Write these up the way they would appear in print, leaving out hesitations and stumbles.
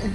What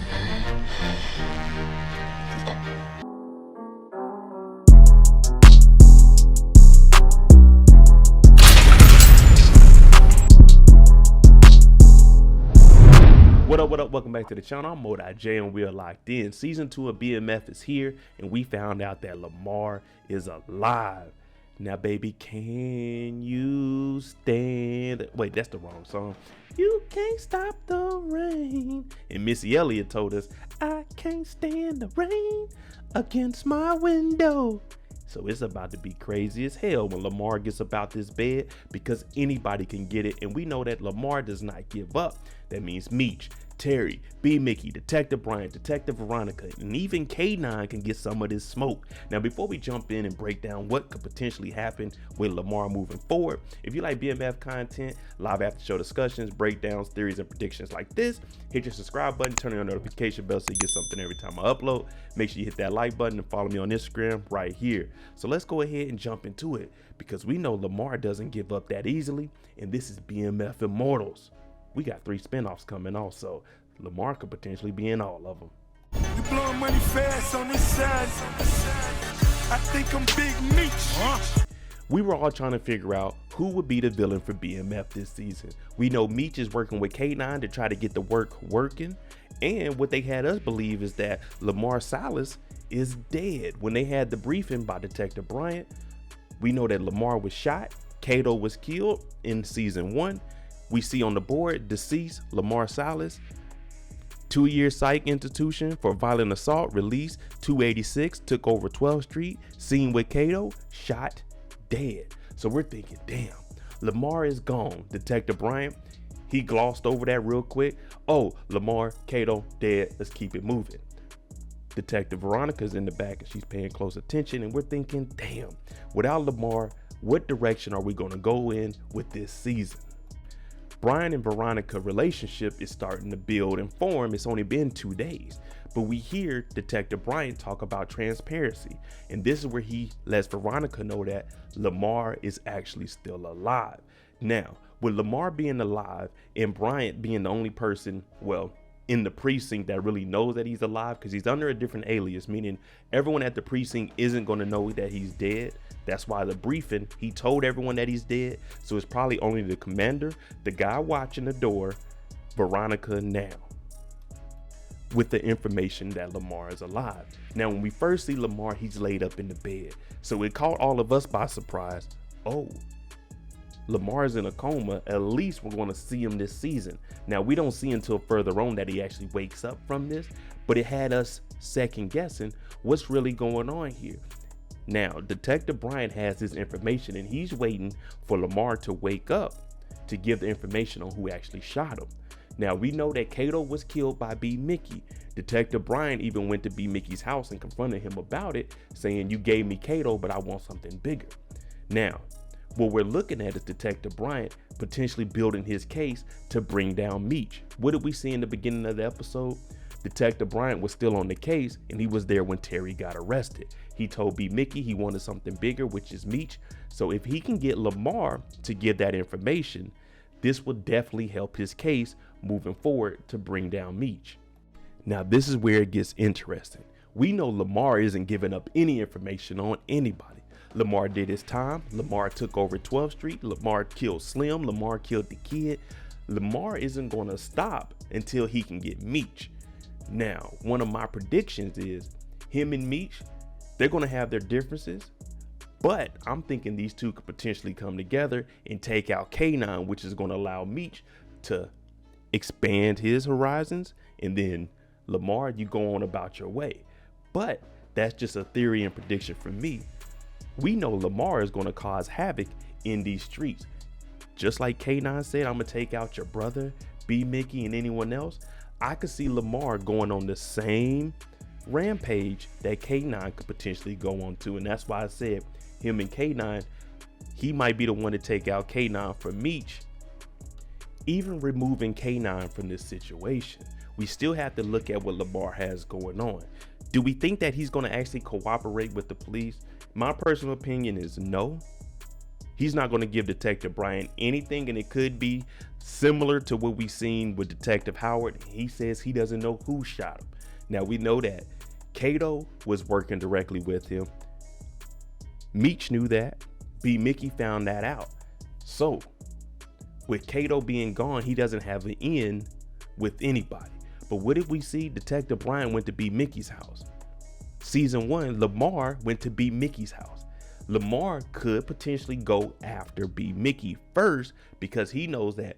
up? Welcome back to the channel. I'm Modi J and we are locked in. Season 2 of BMF is here and we found out that Lamar is alive. Now, baby, can you stand? Wait, that's the wrong song. You can't stop the rain. And Missy Elliott told us, I can't stand the rain against my window. So it's about to be crazy as hell when Lamar gets about this bed, because anybody can get it. And we know that Lamar does not give up. That means Meech, Terry, B. Mickey, Detective Brian, Detective Veronica, and even K9 can get some of this smoke. Now, before we jump in and break down what could potentially happen with Lamar moving forward, if you like BMF content, live after show discussions, breakdowns, theories, and predictions like this, hit your subscribe button, turn on your notification bell so you get something every time I upload. Make sure you hit that like button and follow me on Instagram right here. So let's go ahead and jump into it, because we know Lamar doesn't give up that easily, and this is BMF Immortals. We got 3 spinoffs coming also. Lamar could potentially be in all of them. You blowing money fast on this side. I think I'm Big Meech. We were all trying to figure out who would be the villain for BMF this season. We know Meech is working with K9 to try to get the work working. And what they had us believe is that Lamar Silas is dead. When they had the briefing by Detective Bryant, we know that Lamar was shot. Kato was killed in season 1. We see on the board, deceased, Lamar Silas, 2-year psych institution for violent assault, released, 286, took over 12th Street, seen with Kato, shot, dead. So we're thinking, damn, Lamar is gone. Detective Bryant, he glossed over that real quick. Oh, Lamar, Kato, dead, let's keep it moving. Detective Veronica's in the back and she's paying close attention, and we're thinking, damn, without Lamar, what direction are we gonna go in with this season? Brian and Veronica relationship is starting to build and form. It's only been 2 days, but we hear Detective Brian talk about transparency, and this is where he lets Veronica know that Lamar is actually still alive. Now, with Lamar being alive and Bryant being the only person, well, in the precinct that really knows that he's alive, because he's under a different alias, meaning everyone at the precinct isn't going to know that he's dead. That's why the briefing, he told everyone that he's dead. So it's probably only the commander, the guy watching the door, Veronica now, with the information that Lamar is alive. Now, when we first see Lamar, he's laid up in the bed. So it caught all of us by surprise. Oh, Lamar's in a coma. At least we're going to see him this season. Now, we don't see until further on that he actually wakes up from this, but it had us second guessing what's really going on here. Now, Detective Bryant has this information and he's waiting for Lamar to wake up to give the information on who actually shot him. Now, we know that Kato was killed by B. Mickey. Detective Bryant even went to B. Mickey's house and confronted him about it, saying, you gave me Kato, but I want something bigger. Now, what we're looking at is Detective Bryant potentially building his case to bring down Meech. What did we see in the beginning of the episode? Detective Bryant was still on the case and he was there when Terry got arrested. He told B. Mickey he wanted something bigger, which is Meech. So if he can get Lamar to give that information, this will definitely help his case moving forward to bring down Meech. Now, this is where it gets interesting. We know Lamar isn't giving up any information on anybody. Lamar did his time. Lamar took over 12th Street. Lamar killed Slim. Lamar killed the kid. Lamar isn't going to stop until he can get Meech. Now, one of my predictions is him and Meech, they're going to have their differences, but I'm thinking these two could potentially come together and take out K9, which is going to allow Meech to expand his horizons, and then Lamar, you go on about your way. But that's just a theory and prediction from me. We know Lamar is going to cause havoc in these streets. Just like K9 said, I'm going to take out your brother, B. Mickey, and anyone else. I could see Lamar going on the same rampage that K9 could potentially go on to. And that's why I said him and K9, he might be the one to take out K9 for Meech. Even removing K9 from this situation, we still have to look at what Lamar has going on. Do we think that he's going to actually cooperate with the police? My personal opinion is no. He's not going to give Detective Brian anything, and it could be similar to what we've seen with Detective Howard. He says he doesn't know who shot him. Now we know that Kato was working directly with him. Meech knew that. B. Mickey found that out. So with Kato being gone, he doesn't have an in with anybody. But what did we see? Detective Brian went to B. Mickey's house. Season 1, Lamar went to B. Mickey's house. Lamar could potentially go after B. Mickey first because he knows that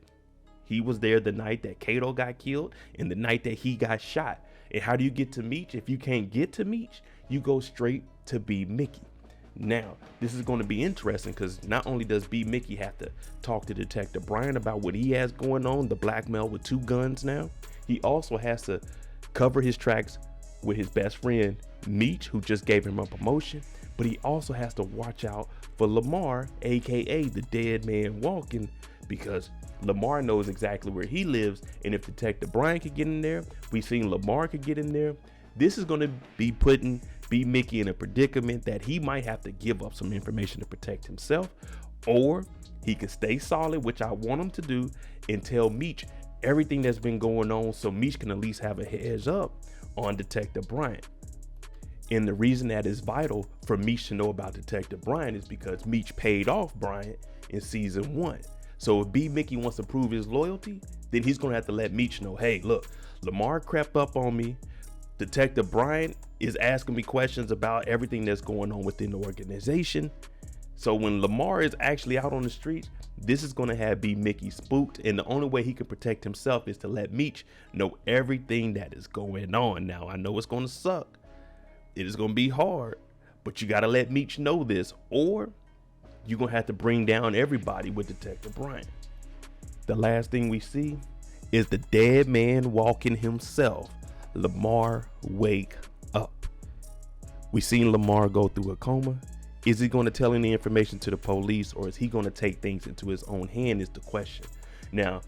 he was there the night that Kato got killed and the night that he got shot. And how do you get to Meech? If you can't get to Meech, you go straight to B. Mickey. Now, this is going to be interesting because not only does B. Mickey have to talk to Detective Brian about what he has going on, the blackmail with 2 guns now, he also has to cover his tracks with his best friend, Meech, who just gave him a promotion, but he also has to watch out for Lamar, aka the dead man walking, because Lamar knows exactly where he lives, and if Detective Brian could get in there, we've seen Lamar could get in there. This is going to be putting B. Mickey in a predicament that he might have to give up some information to protect himself, or he can stay solid, which I want him to do, and tell Meech everything that's been going on so Meech can at least have a heads up on Detective Brian. And the reason that is vital for Meech to know about Detective Brian is because Meech paid off Brian in season 1. So if B. Mickey wants to prove his loyalty, then he's gonna have to let Meech know, hey, look, Lamar crept up on me. Detective Brian is asking me questions about everything that's going on within the organization. So when Lamar is actually out on the streets, this is gonna have B. Mickey spooked, and the only way he can protect himself is to let Meech know everything that is going on. Now, I know it's gonna suck. It is gonna be hard, but you gotta let Meech know this, or you're gonna have to bring down everybody with Detective Brian. The last thing we see is the dead man walking himself. Lamar, wake up. We seen Lamar go through a coma. Is he going to tell any information to the police, or is he going to take things into his own hand is the question. Now,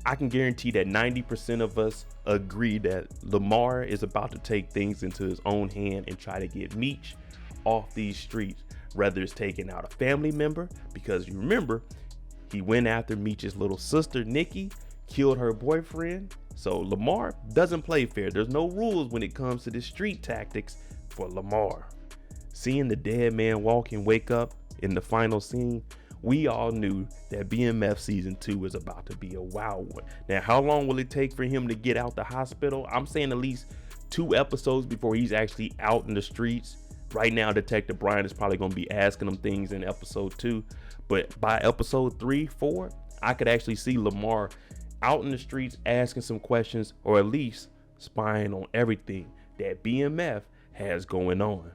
I can guarantee that 90% of us agree that Lamar is about to take things into his own hand and try to get Meech off these streets, whether it's taking out a family member, because you remember, he went after Meech's little sister, Nikki, killed her boyfriend. So Lamar doesn't play fair. There's no rules when it comes to the street tactics for Lamar. Seeing the dead man walk and wake up in the final scene, we all knew that BMF season 2 was about to be a wild one. Now, how long will it take for him to get out the hospital? I'm saying at least 2 episodes before he's actually out in the streets. Right now, Detective Brian is probably going to be asking him things in episode 2, but by episode 3, 4, I could actually see Lamar out in the streets asking some questions, or at least spying on everything that BMF has going on.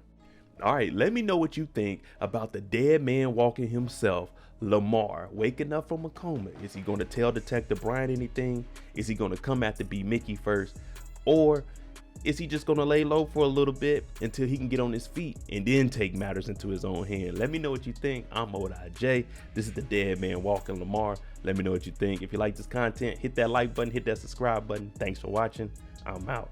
All right, let me know what you think about the dead man walking himself, Lamar, waking up from a coma. Is he going to tell Detective Brian anything? Is he going to come after B. Mickey first? Or is he just going to lay low for a little bit until he can get on his feet and then take matters into his own hand? Let me know what you think. I'm ODIJ. This is the dead man walking Lamar. Let me know what you think. If you like this content, hit that like button, hit that subscribe button. Thanks for watching. I'm out.